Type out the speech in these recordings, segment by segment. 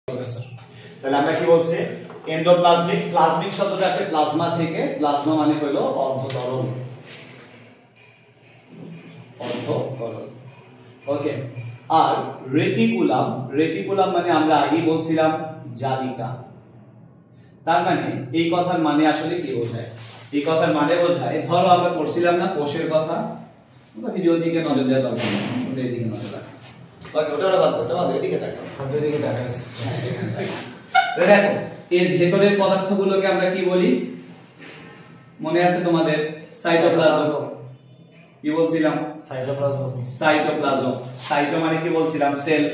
তাহলে আমরা কি বলছি এন্ডোপ্লাজমিক প্লাজমিক শব্দটা আসে প্লাজমা থেকে প্লাজমা মানে হলো অর্ধতরল ওকে আর রেটিকুলাম মানে আমরা আগেই বলছিলাম জালিকা তার মানে এই কথার মানে আসলে কি বোঝায় এই কথার মানে বোঝায় ধরো আমরা পড়ছিলাম না কোষের কথা ওটা ভিডিও দিকে নজর দেওয়া দরকার নেই ওটা এদিকে নজর রাখো ওকে ওটা বাদ এদিকে তাকাও এদিকে তাকাও দেখো এর ভেতরের পদার্থগুলোকে আমরা কি বলি মনে আছে তোমাদের সাইটোপ্লাজম কি বলছিলাম সাইটোপ্লাজম সাইটো মানে কি বলছিলাম সেল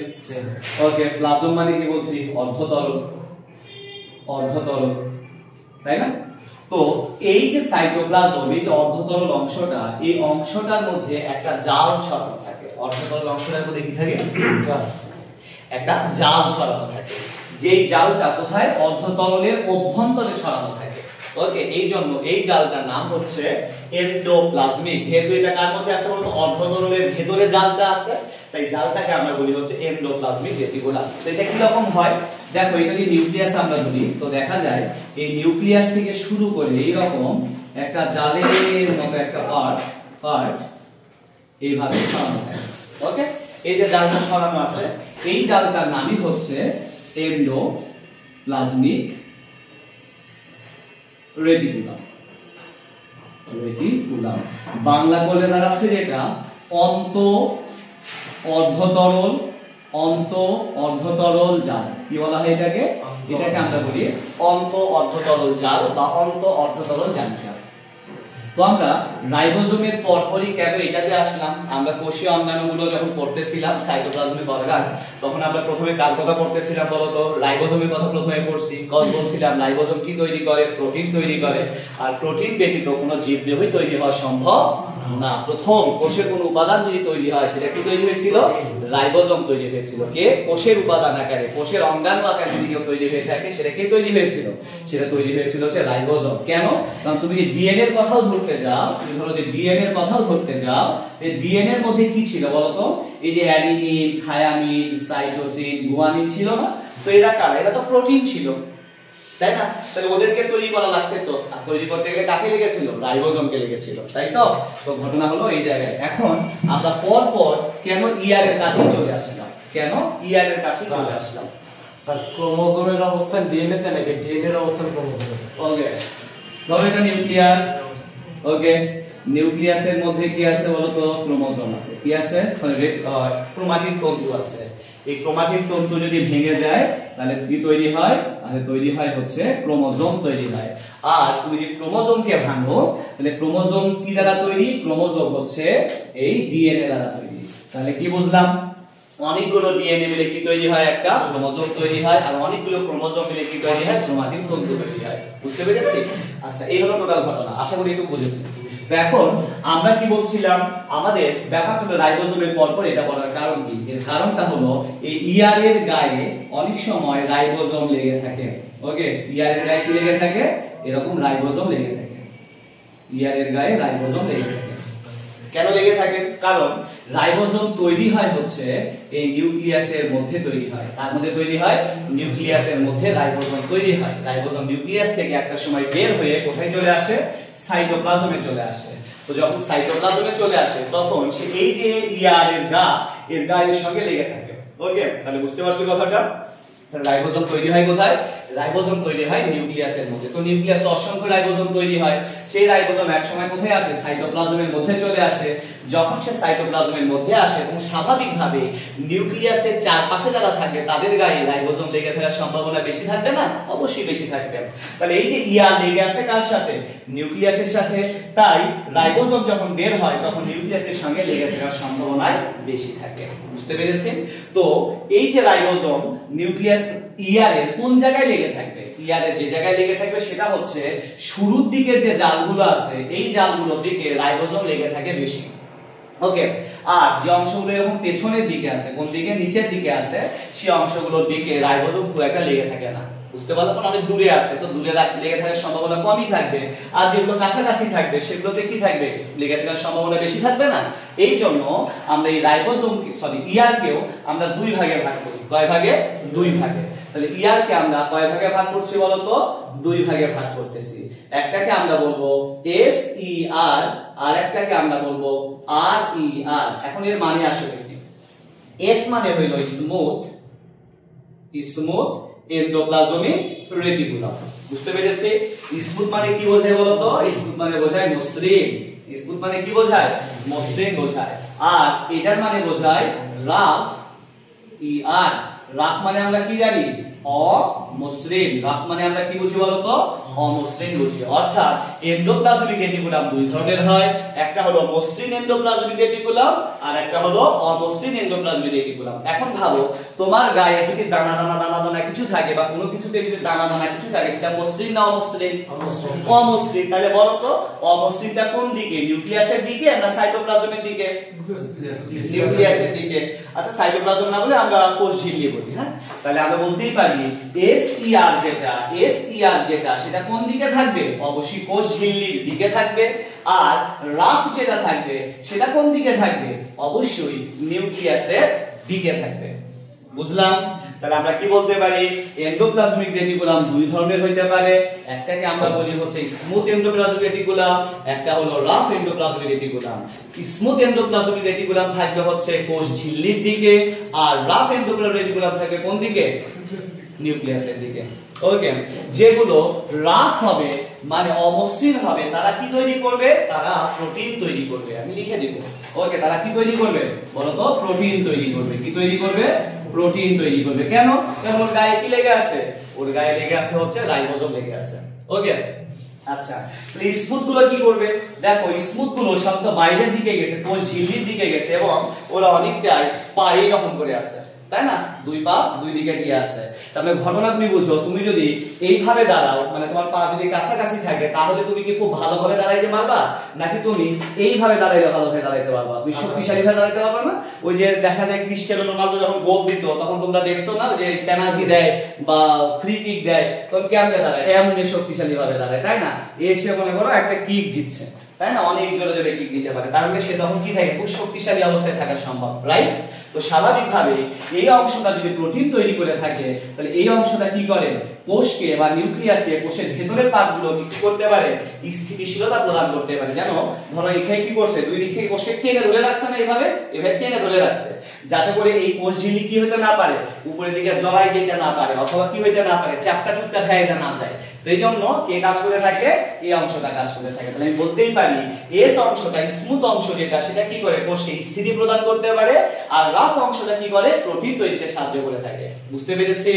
ওকে প্লাজম মানে কি বলছি অর্ধতরল তাই না তো এই যে সাইটোপ্লাজম এই যে অর্ধতরল অংশটা এই অংশটার মধ্যে একটা জাল ছড়ানো থাকে অর্ধতরল অংশটার মধ্যে কি থাকে একটা জাল ছড়ানো থাকে যেই জালটা কোথায় অর্ধতরলের অভ্যন্তরে ছড়ানো থাকে ওকে এই জন্য এই জালটার নাম হচ্ছে এন্ডোপ্লাজমিক যেহেতু এটা কার মধ্যে আছে বলতো অর্ধতরলের ভেতরে জালটা আছে তাই জালটাকে আমরা বলি হচ্ছে এন্ডোপ্লাজমিক রেটিকুলাম তো এটা কি রকম হয় দেখো এটা যদি নিউক্লিয়াস আমরা ধরি তো দেখা যায় এই নিউক্লিয়াস থেকে শুরু করে এই রকম একটা জালের মতো একটা পার্ট এইভাবে ছড়ানো থাকে ওকে এই যে জালটা ছড়ানো আছে এই জালটার নামই হচ্ছে এন্ডোপ্লাজমিক রেটিকুলাম বাংলা বলে দাঁড়াচ্ছে যেটা অর্ধতরল জাল কি বলা হয় এটাকে আমরা বলি অর্ধতরল জাল বা অর্ধতরল জালিকা তো আমরা রাইবোজোমের পরপরই কেন এটাতে আসলাম আমরা কোষীয় অঙ্গাণুগুলো যখন পড়তেছিলাম সাইটোপ্লাজমিক অর্গান তখন আমরা প্রথমে কার কথা পড়তেছিলাম বলতো রাইবোজোমের কথা প্রথমে পড়ছি বলছিলাম রাইবোজোম কি তৈরি করে প্রোটিন তৈরি করে আর প্রোটিন ব্যতীত কোনো জীবদেহই তৈরি হওয়া সম্ভব না প্রথম কোষের কোন উপাদান যদি তৈরি হয় সেটা কি তৈরি হয়েছিল রাইবোজোম তৈরি হয়েছিল কে কোষের উপাদান আকারে কোষের অঙ্গাণু আকারে যদি কেউ তৈরি হয়ে থাকে সেটা কে তৈরি হয়েছিল সেটা তৈরি হয়েছিল হচ্ছে রাইবোজোম কেন কারণ তুমি যদি ডিএনএ এর কথাও ধরতে যাও তুমি ধরো যে ডিএনএ এর কথাও ধরতে যাও এই ডিএনএ এর মধ্যে কি ছিল বলতো এই যে অ্যাডিনিন থায়ামিন সাইটোসিন গুয়ানিন ছিল না তো এরা কারা এরা তো প্রোটিন ছিল তাই না তাহলে ওদেরকে তৈরি করা লাগছে তো আর তৈরি করতে গেলে কাকে লেগেছিল রাইবোজোমকে লেগেছিল তাই তো তো ঘটনা হলো এই জায়গায় এখন আমরা পর কেন ইআর এর কাছে চলে আসলাম স্যার ক্রোমোজোমের অবস্থান ডিএনএ তে নাকি ডিএনএ এর অবস্থান ক্রোমোজোমে ওকে তবে এটা নিউক্লিয়াস ওকে নিউক্লিয়াসের মধ্যে কি আছে বলতো ক্রোমোজোম আছে কি আছে সরি ক্রোমাটিন তন্তু আছে এই ক্রোমাটিন তন্তু যদি ভেঙে যায় তাহলে কি তৈরি হয় হচ্ছে ক্রোমোজোম তৈরি হয় আর তুমি যদি ক্রোমোজোমকে ভাঙো তাহলে ক্রোমোজোম কি দ্বারা তৈরি ক্রোমোজোম হচ্ছে এই ডিএনএ দ্বারা তৈরি তাহলে কি বুঝলাম অনেকগুলো ডিএনএ মিলে কি তৈরি হয় একটা ক্রোমোজোম তৈরি হয় আর অনেকগুলো ক্রোমোজোম মিলে কি তৈরি হয় ক্রোমাটিন তন্তু তৈরি হয় বুঝতে পেরেছি আচ্ছা এই হলো টোটাল ঘটনা আশা করি একটু বুঝেছি তো এখন আমরা কি বলছিলাম আমাদের ব্যাপারটা হলো রাইবোজোমের পরপর এটা বলার কারণ কি এর কারণটা হলো এই ইআর এর গায়ে অনেক সময় রাইবোজোম লেগে থাকে ওকে ইআর এর গায়ে কি লেগে থাকে এরকম রাইবোজোম লেগে থাকে ইআর এর গায়ে রাইবোজোম লেগে থাকে কেন লেগে থাকে কারণ রাইবোজোম তৈরি হয় হচ্ছে এই নিউক্লিয়াসের মধ্যে তৈরি হয় তার মধ্যে তৈরি হয় নিউক্লিয়াসের মধ্যে রাইবোজোম তৈরি হয় রাইবোজোম নিউক্লিয়াস থেকে একটা সময় বের হয়ে কোথায় চলে আসে সাইটোপ্লাজমে চলে আসে তো যখন সাইটোপ্লাজমে চলে আসে তখন সে এই যে ইআর এর গায়ের সঙ্গে লেগে থাকে ওকে তাহলে বুঝতে পারছো কথাটা তাহলে রাইবোজোম তৈরি হয় কোথায় রাইবোজোম তৈরি হয় নিউক্লিয়াসের মধ্যে তো নিউক্লিয়াসে অসংখ্য রাইবোজোম তৈরি হয় সেই রাইবোজোম এক সময় কোথায় আসে সাইটোপ্লাজমের মধ্যে চলে আসে যখন সে সাইটোপ্লাজমের মধ্যে আসে তখন স্বাভাবিকভাবে নিউক্লিয়াসের চারপাশে যারা থাকবে তাদের গায়ে রাইবোজোম লেগে থাকার সম্ভাবনা বেশি থাকবে না অবশ্যই বেশি থাকবে তাহলে এই যে ইআর লেগে আছে কার সাথে নিউক্লিয়াসের সাথে তাই রাইবোজোম যখন বের হয় তখন নিউক্লিয়াসের সঙ্গে লেগে থাকার সম্ভাবনা বেশি থাকে বুঝতে পেরেছেন তো এই যে রাইবোজোম নিউক্লিয়াস ইআর এর কোন জায়গায় লেগে থাকবে ইআর এর যে জায়গায় লেগে থাকবে সেটা হচ্ছে শুরুর দিকে যে জালগুলো আছে এই জালগুলোর দিকে রাইবোজোম লেগে থাকে বেশি ওকে আর যে অংশগুলো এরকম পেছনের দিকে আছে কোন দিকে নিচের দিকে আছে সেই অংশগুলোর দিকে রাইবোজোম খুব একটা লেগে থাকে না বুঝতে পারলে কোন অনেক দূরে আছে তো দূরে লেগে থাকার সম্ভাবনা কমই থাকবে আর যেগুলো কাছাকাছি থাকবে সেগুলোতে কি থাকবে লেগে থাকার সম্ভাবনা বেশি থাকবে না এই জন্য আমরা এই রাইবোজোম ইআর কেও আমরা দুই ভাগে ভাগ করি কয় ভাগে দুই ভাগে তাহলে ইয়ার কে আমরা কয় ভাগে ভাগ করছি বলো তো? দুই ভাগে ভাগ করতেছি। একটাকে আমরা বলবো এস ই আর, আর একটাকে আমরা বলবো আর ই আর। এখন এর মানে আসলে কি? এস মানে হইল স্মুথ, স্মুথ এন্ডোপ্লাজমিক রেটিকুলাম। বুঝতে পেরেছি? স্মুথ মানে কি বোঝায় বলো তো? স্মুথ মানে বোঝায় মসৃণ। স্মুথ মানে কি বোঝায়? মসৃণ বোঝায়। আর এটার মানে বোঝায় রাফ, ই আর। রাফ মানে আমরা কি জানি? অমসৃণ। রাফ মানে আমরা কি বুঝি বলো তো? অমসৃণ বুঝি। অর্থাৎ এন্ডোপ্লাজমিক রেটিকুলাম দুই ধরনের হয়, একটা হলো মসৃণ এন্ডোপ্লাজমিক রেটিকুলাম আর একটা হলো অমসৃণ এন্ডোপ্লাজমিক রেটিকুলাম। এখন ভাবো তোমার গায়ে যদি দানা দানা দানা দানা কিছু থাকে বা কোনো কিছুতে যদি দানা দানা কিছু থাকে, সেটা মসৃণ না অমসৃণ? অমসৃণ। তাহলে বলো তো অমসৃণটা কোন দিকে? নিউক্লিয়াসের দিকে না সাইটোপ্লাজমের দিকে? নিউক্লিয়াসের দিকে। আচ্ছা সাইটোপ্লাজম না বলে আমরা কোষ ঝিল্লি বলি। হ্যাঁ, তাহলে আমরা বলতেই পারি এস ই আর যেটা, এস ই আর যেটা সেটা কোন দিকে থাকবে? অবশ্যই কোষ ঝিল্লির দিকে থাকবে। আর রাফ যেটা থাকবে সেটা কোন দিকে থাকবে? অবশ্যই নিউক্লিয়াসের দিকে থাকবে। বুঝলাম? তাহলে আমরা কি বলতে পারি? এন্ডোপ্লাজমিক রেটিকুলাম দুই ধরনের হইতে পারে। একটাকে আমরা বলি হচ্ছে স্মুথ এন্ডোপ্লাজমিক রেটিকুলাম, একটা হলো rough endoplasmic reticulum. Smooth endoplasmic reticulum থাকবে হচ্ছে কোষ ঝিল্লির দিকে, আর রাফ এন্ডোপ্লাজমিক রেটিকুলাম থাকবে কোন দিকে? নিউক্লিয়াসের দিকে। ওকে, যেগুলো রাফ হবে মানে অমসৃণ হবে, তারা কি তৈরি করবে? তারা প্রোটিন তৈরি করবে। আমি লিখে দেব। ওকে, তারা কি তৈরি করবে বলো তো? প্রোটিন তৈরি করবে। কি তৈরি করবে? প্রোটিন তৈরি করবে। কেন? কারণ ওর গায়ে কি লেগে আছে? ওর গায়ে লেগে আছে হচ্ছে রাইবোজোম লেগে আছে। ওকে, আচ্ছা তাহলে স্মুথ গুলো কি করবে? দেখো স্মুথ গুলো সব তো বাইরের দিকে গেছে, কোষ ঝিল্লির দিকে গেছে এবং ওরা অনেকটাই পায়ে রকম করে আছে, তাই না? দুই পা দুই দিকে দিয়ে আছে। তাহলে ঘটনা তুমি বুঝো, তুমি যদি এইভাবে দাঁড়াও, মানে তোমার পা যদি কাছাকাছি থাকে, তাহলে তুমি কি খুব ভালোভাবে দাঁড়াইতে পারবা, নাকি তুমি এইভাবে দাঁড়াইলে ভালোভাবে দাঁড়াইতে পারবা? তুমি শক্তিশালী ভাবে দাঁড়াইতে পারবা না? ওই যে দেখা যায় ক্রিস্টিয়ানো রোনালদো যখন গোল দিত, তখন তোমরা দেখছো না যে পেনাল্টি দেয় বা ফ্রি কিক দেয়, তখন কেমনে দাঁড়ায়? এমনি শক্তিশালী ভাবে দাঁড়ায়, তাই না? এসে মনে করো একটা কিক দিচ্ছে, তাই না? অনেক জোরে জোরে কিক দিতে পারে, তার মানে সে তখন কি থাকে? খুব শক্তিশালী অবস্থায় থাকা সম্ভব, রাইট? তো স্বাভাবিকভাবে এই অংশটা যদি প্রোটিন তৈরি করে থাকে, তাহলে এই অংশটা কি করে? কোষকে বা নিউক্লিয়াসকে, কোষের ভেতরের পার্টগুলো কি করতে পারে? স্থিতিশীলতা প্রদান করতে পারে। জানো, ধরো এখানে কি করছে? দুই দিক থেকে কোষকে টেনে ধরে রাখছে না? এইভাবে এভাবে টেনে ধরে রাখছে, যাতে করে এই কোষ ঝিল্লি কি হইতে না পারে? উপরের দিকে জড়াই যেতে না পারে, অথবা কি হইতে না পারে? চাপটা চুপটা খেয়ে যা না যায়। তো এই জন্য কে কাজ করে থাকে? এই অংশটা কাজ করে থাকে। তাহলে আমি বলতেই পারি এস অংশটা, স্মুথ অংশ যেটা, সেটা কি করে? কোষকে স্থিতি প্রদান করতে পারে, আর রাফ অংশটা কি করে? প্রোটিন তৈরিতে সাহায্য করে থাকে। বুঝতে পেরেছি?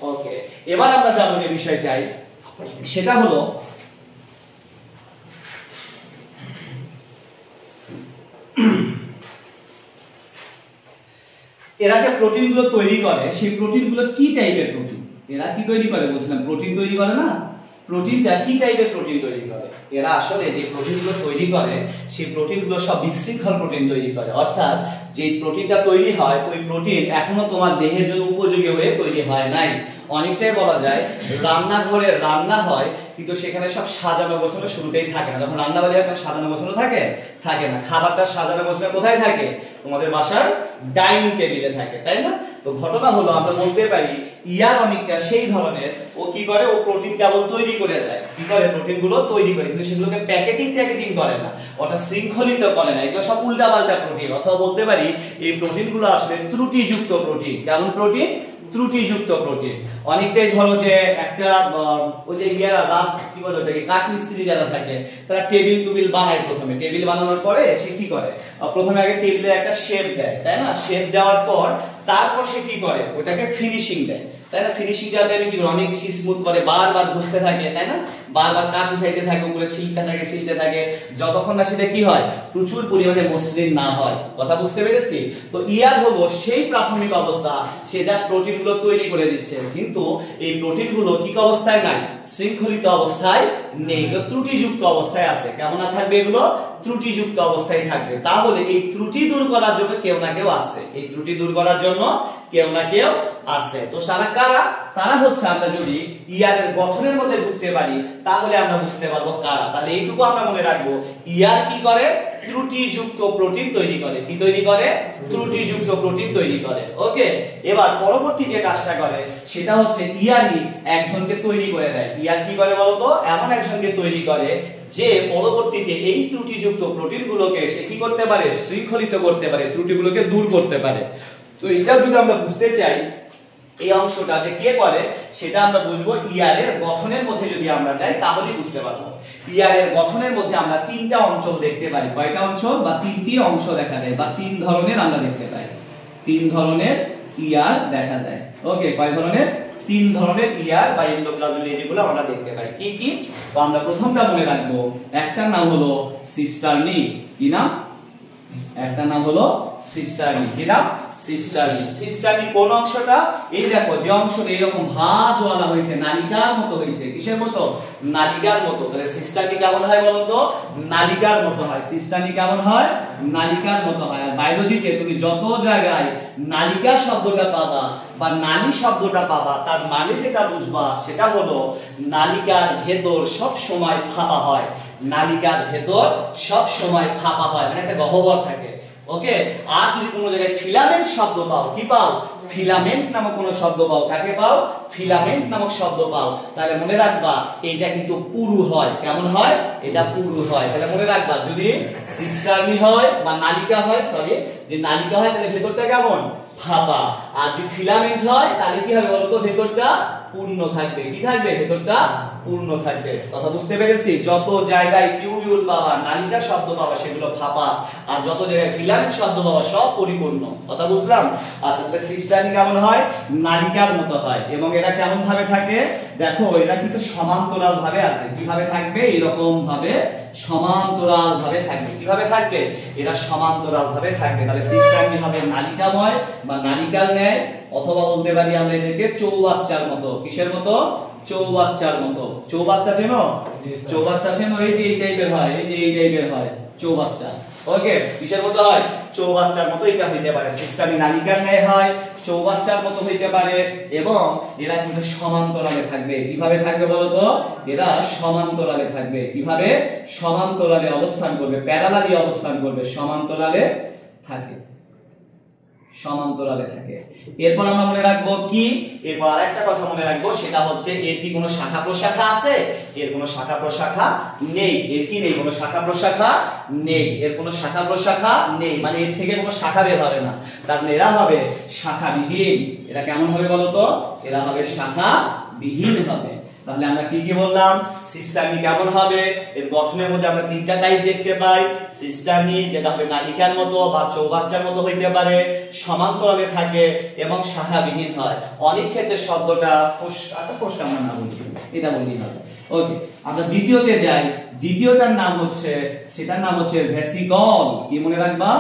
ওকে, এবার আমরা যাবো যে বিষয়টাই, সেটা হলো এরা যে প্রোটিনগুলো তৈরি করে, সেই প্রোটিনগুলো কি টাইপের প্রোটিন? এরা কি তৈরি করে? বলছিলাম প্রোটিন তৈরি করে না? প্রোটিনটা কি টাইপের প্রোটিন তৈরি করে? এরা আসলে যে প্রোটিনগুলো তৈরি করে, সেই প্রোটিনগুলো সব বিশৃঙ্খল প্রোটিন তৈরি করে। অর্থাৎ যে প্রোটিনটা তৈরি হয়, ওই প্রোটিন এখনো তোমার দেহের জন্য উপযোগী হয়ে তৈরি হয় নাই। অনেকটাই বলা যায় রান্নাঘরে রান্না হয়, কিন্তু সেখানে সব সাজানো গোছানো শুরুতেই থাকে না। যখন রান্না বাড়ি হয় তখন সাজানো গোছানো থাকে না। খাবারটা সাজানো গোছানো কোথায় থাকে? তোমাদের বাসার ডাইনিং টেবিলে থাকে, তাই না? তো ঘটনা হলো আমরা বলতে পারি ইয়ার অনেকটা সেই ধরনের। ও কি করে? ও প্রোটিন কেবল তৈরি করে যায়। কি করে? প্রোটিনগুলো তৈরি করে, কিন্তু সেগুলোকে প্যাকেটিং করে না, ওটা শৃঙ্খলিত করে না। এগুলো সব উল্টাপাল্টা প্রোটিন। অথবা বলতে পারি এই প্রোটিনগুলো আসলে ত্রুটিযুক্ত প্রোটিন। কেমন প্রোটিন? ত্রুটিযুক্ত প্রোটিন। অনেকটাই ধরো যে একটা ওই যে রাত কি বলে ওটাকে, কাঠমিস্ত্রি যারা থাকে, তারা টেবিল টুবিল বানায়। প্রথমে টেবিল বানানোর পরে সে কি করে? প্রথমে আগে টেবিলে একটা শেপ দেয়, তাই না? শেপ দেওয়ার পর তারপর সে কি করে? ওটাকে ফিনিশিং দেয়, তাই না? ফিনিশিং দেওয়ার টাইমে কি অনেক বেশি স্মুথ করে, বারবার ঘষতে থাকে, তাই না? বারবার কাঠ উঠাইতে থাকে, উপরে ছিলতে থাকে, যতক্ষণ না সেটা কি হয়? প্রচুর পরিমাণে মসৃণ না হয়। কথা বুঝতে পেরেছি? তো ইয়ার হলো সেই প্রাথমিক অবস্থা, সে জাস্ট প্রোটিনগুলো তৈরি করে দিচ্ছে, কিন্তু এই প্রোটিনগুলো কি অবস্থায় নাই? শৃঙ্খলিত অবস্থায় নেই, ত্রুটিযুক্ত অবস্থায় আছে। কেমন থাকবে এগুলো? ত্রুটিযুক্ত অবস্থায় থাকবে। তাহলে এই ত্রুটি দূর করার জন্য কেউ না কেউ আছে, এই ত্রুটি দূর করার জন্য কেউ না কেউ আছে। তো তারা কারা? তারা হচ্ছে, আমরা যদি ইয়ার এর গঠনের মধ্যে ঢুকতে পারি তাহলে আমরা বুঝতে পারবো কারা। তাহলে এইটুকু আমরা মনে রাখবো, ইয়ার কি করে? ত্রুটিযুক্ত প্রোটিন তৈরি করে। কি তৈরি করে? ত্রুটিযুক্ত প্রোটিন তৈরি করে। ওকে, এবার পরবর্তী যে কাজটা করে সেটা হচ্ছে ইয়ারই একজনকে তৈরি করে দেয়। ইয়ার কি করে বলতো? এমন একজনকে তৈরি করে যে পরবর্তীতে এই ত্রুটিযুক্ত প্রোটিনগুলোকে সে কি করতে পারে? শৃঙ্খলিত করতে পারে, ত্রুটিগুলোকে দূর করতে পারে। তো এটা যদি আমরা বুঝতে চাই এই অংশটা যে কে করে সেটা আমরা বুঝবো ইয়ার এর গঠনের মধ্যে যদি আমরা যাই তাহলেই বুঝতে পারবো। ইয়ার এর গঠনের মধ্যে আমরা তিনটা অঞ্চল দেখতে পাই। কয়টা অঞ্চল? বা তিনটি অংশ দেখা যায়, বা তিন ধরনের আমরা দেখতে পাই। তিন ধরনের ইয়ার দেখা যায়। ওকে, কয় ধরনের? তিন ধরনের ইয়ার বা এন্ডোপ্লাজমিক রেটিকুলাম আমরা দেখতে পাই। কি কি? তো আমরা প্রথমটা মনে রাখবো, একটার নাম হলো সিস্টার্নি। কি নাম? একটা নাম হলো সিস্টার্নি। কি নাম? সিস্টার্নি। সিস্টার্নি কোন অংশটা? এই দেখো, যে অংশটা এরকম ভাঁজওয়ালা হয়েছে, নালিকার মতো হয়েছে। কিসের মতো? নালিকার মতো। তাহলে সিস্টার্নি কেমন হয় বলতো? নালিকার মতো হয়। সিস্টার্নি কেমন হয়? নালিকার মতো হয়। আর বায়োলজিতে তুমি যত জায়গায় নালিকা শব্দটা পাবা বা নালী শব্দটা পাবা, তার মানে যেটা বুঝবা সেটা হলো নালিকার ভেতর সব সময় ফাঁপা হয়। নালিকার ভেতর সব সময় ফাঁপা হয়, মানে একটা গহ্বর থাকে। ওকে, আর যদি কোনো জায়গায় ফিলামেন্ট শব্দ পাও, কি পাও? ফিলামেন্ট নামক কোনো শব্দ পাও, কাকে পাও? ফিলামেন্ট নামক শব্দ পাও, তাহলে মনে রাখবা এটা কিন্তু পুরু হয়। কেমন হয়? এটা পুরু হয়। তাহলে মনে রাখবা, যদি সিস্টার্নি হয় বা নালিকা হয়, সরি, যে নালিকা হয় তাহলে ভেতরটা কেমন? ফাঁপা। আর যদি ফিলামেন্ট হয় তাহলে কি হবে বলতো? ভেতরটা পূর্ণ থাকবে। কি থাকবে? ভেতরটা পূর্ণ থাকবে। কথা বুঝতে পেরেছি? যত জায়গায় টিউবিউল পাবা, নালিকা শব্দ পাবা, সেগুলো ফাঁপা। আর যত জায়গায় ফিলামেন্ট শব্দ পাবা সব পরিপূর্ণ। কথা বুঝলাম? আচ্ছা, তাহলে সিস্টার্নি কেমন হয়? নালিকার মতো হয়। এবং এরা কেমন ভাবে থাকে? দেখো, এরা কিন্তু সমান্তরাল ভাবে আছে। কিভাবে থাকবে? এরকম ভাবে সমান্তরাল ভাবে থাকবে। কিভাবে থাকবে? এরা সমান্তরাল ভাবে থাকবে। তাহলে সিস্টার্নি হবে নালিকাময় বা নালিকার ন্যায়, অথবা বলতে পারি আমরা এদেরকে চৌবাচ্চার মতো। কিসের মতো? চৌবাচ্চার মতো। চৌবাচ্চা চেনো? চৌবাচ্চা চেনো? এই যে এই টাইপের হয়, এই যে এই টাইপের হয় চৌবাচ্চা। ওকে, কিসের মতো হয়? চৌবাচ্চার মতো এটা হইতে পারে। সিস্টার্নি নালিকার ন্যায় হয়, চৌবাচ্চার মতো হইতে পারে, এবং এরা কিন্তু সমান্তরালে থাকবে। কিভাবে থাকবে বলতো? এরা সমান্তরালে থাকবে। কিভাবে? সমান্তরালে অবস্থান করবে, প্যারালালি অবস্থান করবে, সমান্তরালে থাকে, সমান্তরালে থাকে। এরপর আমরা মনে রাখবো কি? এরপর আরেকটা কথা মনে রাখবো, সেটা হচ্ছে এর কি কোনো শাখা প্রশাখা আছে? এর কোনো শাখা প্রশাখা নেই। এর কি নেই? কোনো শাখা প্রশাখা নেই। এর কোনো শাখা প্রশাখা নেই, মানে এর থেকে কোনো শাখা বের হবে না। তার মানে এরা হবে শাখাবিহীন। এরা কেমন হবে বলতো? এরা হবে শাখাবিহীন হবে। তাহলে আমরা কি কি বললাম? সিস্টার্নি কেমন হবে? এর গঠনের মধ্যে আমরা তিনটা টাইপ দেখতে পাই। সিস্টার্নি যেটা হবে নালিকার মতো বা চৌবাচ্চার মতো হইতে পারে, সমান্তরালে থাকে এবং শাখাবিহীন হয়। অনেক ক্ষেত্রে শব্দটা ফোস্কা আমরা না বলি, এটা বললেই হবে। ওকে, আমরা দ্বিতীয়তে যাই। দ্বিতীয়টার নাম হচ্ছে, সেটার নাম হচ্ছে ভেসিকল। কি মনে রাখবা?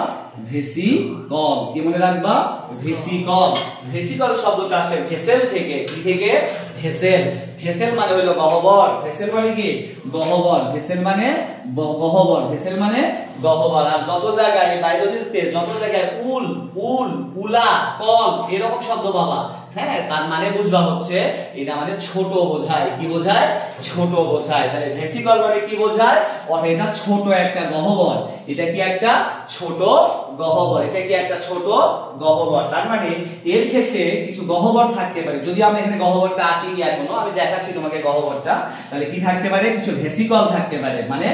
ভেসিকল। কি মনে রাখবা? ভেসিকল। ভেসিকল শব্দটা আসলে ভেসেল থেকে। কি থেকে? ভেসেল। ভেসেল মানে হলো গহ্বর। ভেসেল মানে কি? গহ্বর। ভেসেল মানে গহ্বর। ভেসেল মানে গহ্বর। আর যত জায়গায় বায়োলজিতে যত জায়গায় উল, উলা, কল এরকম শব্দ পাবা, হ্যাঁ, তার মানে বুঝবা হচ্ছে এটা মানে ছোট বোঝায়। কি বোঝায়? ছোট বোঝায়। তাহলে ভেসিকল মানে কি বোঝায়? অর্থাৎ এটা ছোট একটা গহ্বর। এটা কি একটা ছোট গহ্বর। এটা কি একটা ছোট গহ্বর। তার মানে এর ক্ষেত্রে কিছু গহ্বর থাকতে পারে। যদি আমরা এখানে গহ্বরটা আঁকিনি এখনো, আমি দেখাচ্ছি তোমাকে গহ্বরটা। তাহলে কি থাকতে পারে? কিছু ভেসিকল থাকতে পারে, মানে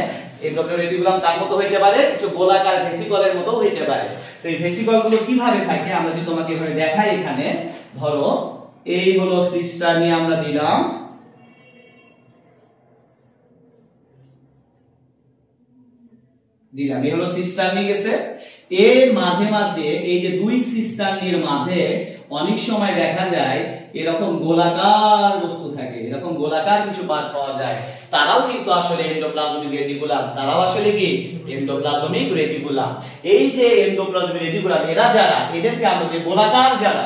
এন্ডোপ্লাজমিক রেটিকুলাম তার মতো হইতে পারে, কিছু গোলাকার ভেসিকলের মতো হইতে পারে। তো এই ভেসিকল গুলো কিভাবে থাকে আমরা যদি তোমাকে এভাবে দেখাই, এখানে ধরো এই হলো সিস্টার্নি, আমরা দিলাম, এই হলো সিস্টার্নি গেছে। এর মাঝে মাঝে এই যে দুই সিস্টার্নির মাঝে অনেক সময় দেখা যায় এরকম গোলাকার বস্তু থাকে, এরকম গোলাকার কিছু পার্ট পাওয়া যায়। তারাও কিন্তু আসলে এন্ডোপ্লাজমিক রেটিকুলাম। তারাও আসলে কি? Endoplasmic reticulum. এই যে এন্ডোপ্লাজমিক রেটিকুলাম, এরা যারা, এদেরকে আমরা যে গোলাকার যারা,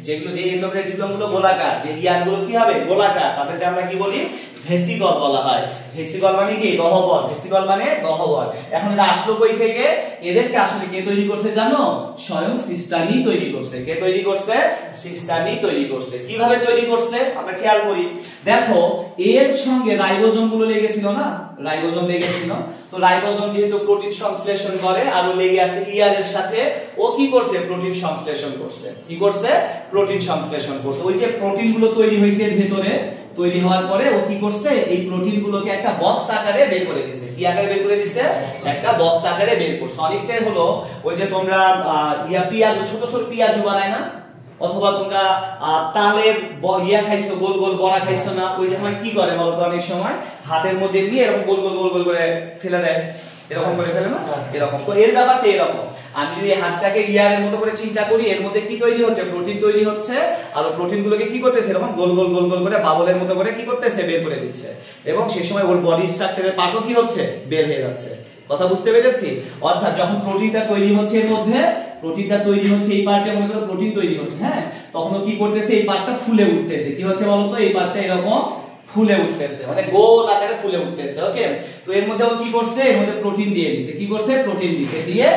যেগুলো যে এন্ডোপ্লাজমিক রেটিকুলাম গুলো গোলাকার, যে ইয়ার গুলো কি হবে? গোলাকার, তাদেরকে আমরা কি বলি? ভেসিকল বলা হয়। ভেসিকল মানে কি? গহ্বর। ভেসিকল মানে গহ্বর। এখন এটা আসলো কই থেকে? এদেরকে আসলে কে তৈরি করছে জানো? স্বয়ং সিস্টানি তৈরি করছে। কে তৈরি করছে? সিস্টানি তৈরি করছে। কিভাবে তৈরি করছে আমরা খেয়াল করি। দেখো এর সঙ্গে রাইবোজোম গুলো লেগেছিল না? রাইবোজোম লেগেছিল। তো রাইবোজোম যেহেতু প্রোটিন সংশ্লেষণ করে আর ও লেগে আছে ইআর এর সাথে, ও কি করছে? প্রোটিন সংশ্লেষণ করছে। কি করছে? প্রোটিন সংশ্লেষণ করছে। ওই যে প্রোটিন গুলো তৈরি হয়েছে এর ভেতরে, তৈরি হওয়ার পরে ও কি করছে? এই প্রোটিন গুলোকে একটা বক্স আকারে বের করে দিয়েছে। কি আকারে বের করে দিয়েছে? একটা বক্স আকারে বের করছে। অনেকটাই হলো ওই যে তোমরা পেঁয়াজ, ছোট ছোট পেঁয়াজ বানায় না, অথবা তোমরা তালের খাইছো, গোল গোল বড়া খাইছো না? ওই সময় কি করে বলতো? অনেক সময় হাতের মধ্যে নিয়ে এরকম গোল গোল গোল গোল করে ফেলে দেয়, এরকম করে ফেলে না? এরকম। তো এর ব্যাপারটা এরকম। আমি যদি হাতটাকে ইয়ারের মতো করে চিন্তা করি, এর মধ্যে কি তৈরি হচ্ছে? প্রোটিন তৈরি হচ্ছে। আর প্রোটিন গুলোকে কি করতেছে? এরকম গোল গোল গোল গোল করে বাবলের মতো করে কি করতেছে? বের করে দিচ্ছে। এবং সেই সময় ওর বডি স্ট্রাকচারের পার্টও কি হচ্ছে? বের হয়ে যাচ্ছে। কথা বুঝতে পেরেছি? অর্থাৎ যখন প্রোটিনটা তৈরি হচ্ছে এর মধ্যে, প্রোটিনটা তৈরি হচ্ছে এই পার্টে, মনে করো প্রোটিন তৈরি হচ্ছে, হ্যাঁ, তখন কি করতেছে? এই পার্টটা ফুলে উঠতেছে। কি হচ্ছে বলতো? এই পার্টটা এরকম ফুলে উঠতেছে, মানে গোল আকারে ফুলে উঠতেছে। ওকে, তো এর মধ্যে ও কি করছে? এর মধ্যে প্রোটিন দিয়ে দিয়েছে। কি করছে? প্রোটিন দিয়েছে, দিয়ে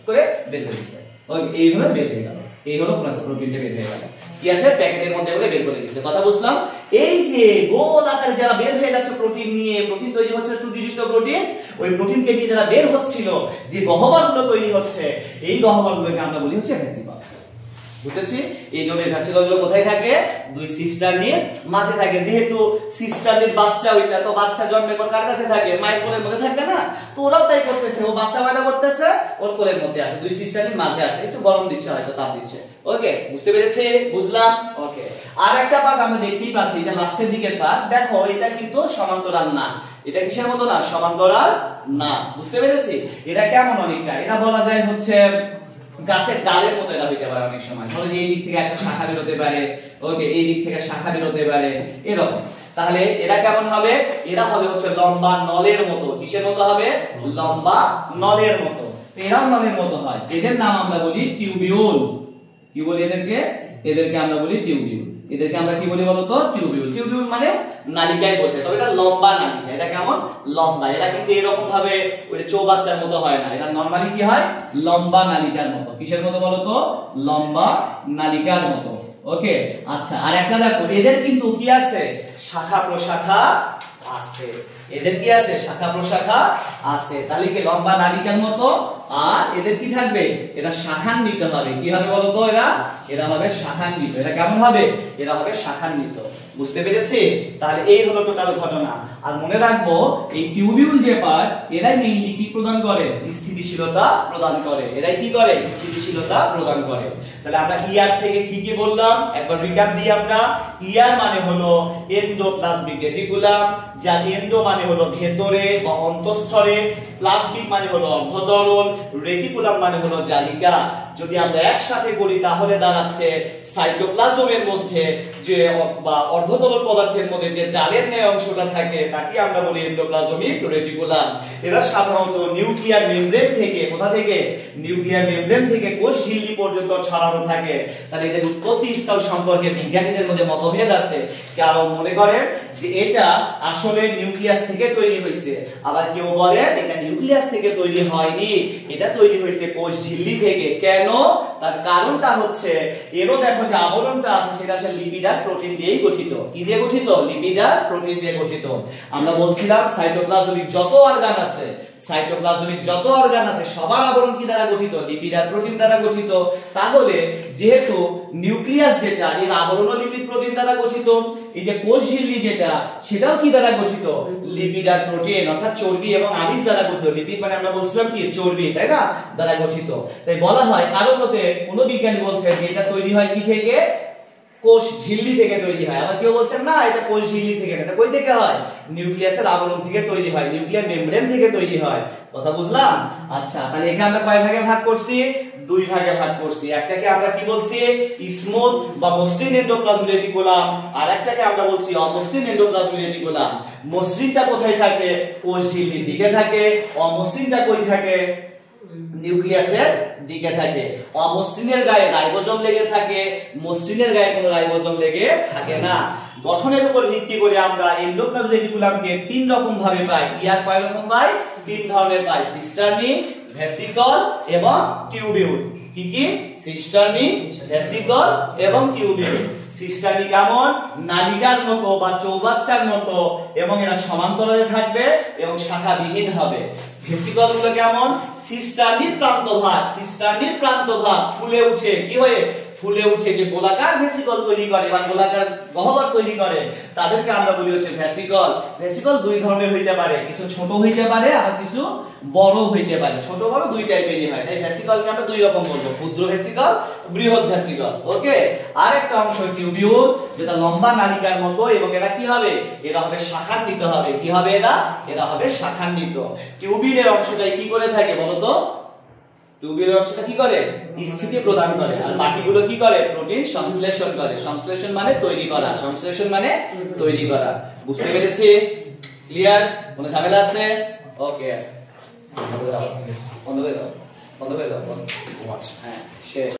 করে বের করে দিয়েছে। ওকে, এইভাবে বের হয়ে গেল। এই হলো প্রোটিনটা বের হয়ে গেল। কি আছে? প্যাকেটের মধ্যে করে বের করে দিয়েছে। কথা বুঝলাম? এই যে গোল আকারে যারা বের হয়ে যাচ্ছে প্রোটিন নিয়ে, প্রোটিন তৈরি হচ্ছে, টুজিযুক্ত প্রোটিন, ওই প্রোটিনকে নিয়ে যারা বের হচ্ছিল, যে গহ্বরগুলো তৈরি হচ্ছে, এই গহ্বরগুলোকে আমরা বলি হচ্ছে ভেসিকল। বুঝতেছি? এই জন্য ভেসিকলগুলো কোথায় থাকে? দুই সিস্টারনির মাঝে থাকে। যেহেতু সিস্টারনির বাচ্চা ওইটা, তো বাচ্চা জন্মের পর কার কাছে থাকে? মায়ের কোলের মধ্যে থাকবে না? তো ওরাও তাই করতেছে, ও বাচ্চা পয়দা করতেছে, ওর কোলের মধ্যে আছে, দুই সিস্টারনির মাঝে আছে, একটু গরম দিচ্ছে, হয়তো তাপ দিচ্ছে। ওকে, বুঝতে পেরেছে? বুঝলাম? ওকে, আর একটা পার্ট আমরা দেখতেই পাচ্ছি, এটা লাস্টের দিকের পার্ট। দেখো এটা কিন্তু সমান্তরাল না। এটা কিসের মতো না? সমান্তরাল না। বুঝতে পেরেছি? এটা কেমন? অনেকটা এটা বলা যায় হচ্ছে গাছের ডালের মতো এটা হইতে পারে অনেক সময়। ধরো এই দিক থেকে একটা শাখা বের হতে পারে, ওকে, এই দিক থেকে শাখা বের হতে পারে, এরকম। তাহলে এরা কেমন হবে? এরা হবে হচ্ছে লম্বা নলের মতো। কিসের মতো হবে? লম্বা নলের মতো। এরাও নলের মতো হয়। এদের নাম আমরা বলি টিউবিউল। কি বলি এদেরকে? এদেরকে আমরা বলি টিউবিউল। এদেরকে আমরা কি বলি বলতো? টিউবিউল। টিউবিউল মানে নালিকায় বসে, তবে এটা লম্বা নালিকা। এটা কেমন? লম্বা। এরা কিন্তু এরকম ভাবে ওই চৌবাচ্চার মতো হয় না, এটা নরমালি কি হয়? লম্বা নালিকার মতো। কিসের মতো বলতো? লম্বা নালিকার মতো। ওকে, আচ্ছা, আর একটা দেখো, এদের কিন্তু কি আছে? শাখা প্রশাখা আছে। এদের কি আছে? শাখা প্রশাখা আছে। তাহলে কি লম্বা নালিকার মতো? আর এদের কি থাকবে? এরা শাখান্বিত হবে। কি হবে বলতো? এরা হবে শাখান্বিত। এরা কেমন হবে? এরা হবে শাখান্বিত। বুঝতে পেরেছি? তাহলে এই হলো টোটাল ঘটনা। আর মনে রাখবো, এই টিউবিউল যে পার্ট, এরাই মেইনলি কি প্রদান করে? স্থিতিশীলতা প্রদান করে। এরাই কি করে? স্থিতিশীলতা প্রদান করে। তাহলে আমরা ইয়ার থেকে কি কি বললাম একবার রিক্যাপ দিই আমরা। ইয়ার মানে হলো এন্ডোপ্লাজমিক রেটিকুলাম, যার এন্ডো মানে হলো ভেতরে বা অন্তঃস্থলে, প্লাজমিক মানে হলো অর্ধতরল, রেটিকুলাম মানে হলো জালিকা। যদি আমরা একসাথে করি তাহলে দাঁড়াচ্ছে সাইটোপ্লাজমের মধ্যে যে বা অর্ধতরল পদার্থের মধ্যে যে জালের ন্যায় অংশটা থাকে তাকে আমরা বলি এন্ডোপ্লাজমিক রেটিকুলাম। এরা সাধারণত নিউক্লিয়ার মেমব্রেন থেকে, কোথা থেকে? নিউক্লিয়ার মেমব্রেন থেকে কোষ ঝিল্লি পর্যন্ত ছড়ানো থাকে। তাহলে এদের উৎপত্তি স্থল সম্পর্কে বিজ্ঞানীদের মধ্যে মতভেদ আছে। কারণ মনে করেন যে এটা আসলে নিউক্লিয়াস থেকে তৈরি হয়েছে, আবার কেউ বলে এটা নিউক্লিয়াস থেকে তৈরি হয়নি, এটা তৈরি হয়েছে কোষ ঝিল্লি থেকে। কেন? তার কারণটা হচ্ছে এরও দেখো যে আবরণটা আছে সেটা আসলে লিপিড আর প্রোটিন দিয়েই গঠিত। কি দিয়ে গঠিত? লিপিড আর প্রোটিন দিয়ে গঠিত। আমরা বলছিলাম সাইটোপ্লাজমিক যত অর্গান আছে, সাইটোপ্লাজমিক যত অর্গান আছে সবার আবরণ কি দ্বারা গঠিত? লিপিড আর প্রোটিন দ্বারা গঠিত। তাহলে যেহেতু নিউক্লিয়াস যেটা, এর আবরণও লিপিড প্রোটিন দ্বারা গঠিত, এই যে কোষ ঝিল্লি যেটা, সেটাও কি দ্বারা গঠিত? লিপিড আর প্রোটিন, অর্থাৎ চর্বি এবং আমিষ দ্বারা গঠিত। লিপিড মানে আমরা বলছিলাম কি? চর্বি, তাই না? দ্বারা গঠিত। তাই বলা হয়, কারো মতে কোন বিজ্ঞানী বলছে যে এটা তৈরি হয় কি থেকে? কোষ ঝিল্লি থেকে তৈরি হয়। আবার কেউ বলছেন না, এটা কোষ ঝিল্লি থেকে না, এটা কই থেকে হয়? নিউক্লিয়াসের আবরণ থেকে তৈরি হয়, নিউক্লিয়ার মেমব্রেন থেকে তৈরি হয়। কথা বুঝলাম? আচ্ছা, তাহলে এখানে আমরা কয় ভাগে ভাগ করছি? দুই ভাগে ভাগ করছি। একটাকে আমরা কি বলছি? স্মুথ বা মসৃণ এন্ডোপ্লাজমিক রেটিকুলাম, আর একটাকে আমরা বলছি অমসৃণ এন্ডোপ্লাজমিক রেটিকুলাম। মসৃণটা কোথায় থাকে? কোষ ঝিল্লির দিকে থাকে। অমসৃণটা কই থাকে? নিউক্লিয়াসের দিকে থাকে। অমসৃণের গায়ে রাইবোজোম লেগে থাকে, মসৃণের গায়ে কোনো রাইবোজোম লেগে থাকে না। গঠনের উপর ভিত্তি করে আমরা এন্ডোপ্লাজমিক রেটিকুলামকে তিন রকম ভাবে পাই। ইয়ার কয় রকম পাই? তিন ধরনের পাই, সিস্টার্নি, ভেসিকল এবং টিউবিউল। কি কি? সিস্টার্নি, ভেসিকল এবং টিউবিউল। সিস্টার্নি কেমন? নালিকার মতো বা চৌবাচ্চার মতো, এবং এরা সমান্তরালে থাকবে এবং শাখাবিহীন হবে। ভেসিকল গুলো কেমন? সিস্টার্নির প্রান্তভাগ, সিস্টার্নির প্রান্তভাগ ফুলে উঠে, কি হয়ে? ফুলে উঠে যে গোলাকার ভেসিকল তৈরি করে বা গোলাকার গহ্বর তৈরি করে, তাদেরকে আমরা বলি হচ্ছে ভেসিকল। ভেসিকল দুই ধরনের হইতে পারে, কিছু ছোট হইতে পারে আর কিছু বড় হইতে পারে। ছোট বড় দুই টাইপেরই হয়, তাই ভেসিকলকে আমরা দুই রকম বলবো, ক্ষুদ্র ভেসিকল, বৃহৎ ভেসিকল। ওকে। আরেকটা অংশ টিউবিউল, যেটা লম্বা নালিকার মতো, এবং এরা কি হবে? এরা হবে শাখান্বিত হবে। কি হবে এরা? এরা হবে শাখান্বিত। টিউবিউলের অংশটাই কি করে থাকে বলো তো? টিউবিউলের অংশটা কি করে? স্থিতি প্রদান করে। আর বাকিগুলো কি করে? প্রোটিন সংশ্লেষণ করে। সংশ্লেষণ মানে তৈরি করা, সংশ্লেষণ মানে তৈরি করা। বুঝতে পেরেছি? ক্লিয়ার? কোনো ঝামেলা আছে? ওকে, বন্ধ করে দাও, বন্ধ করে দাও, বন্ধ করে দাও। আচ্ছা, হ্যাঁ, শেষ।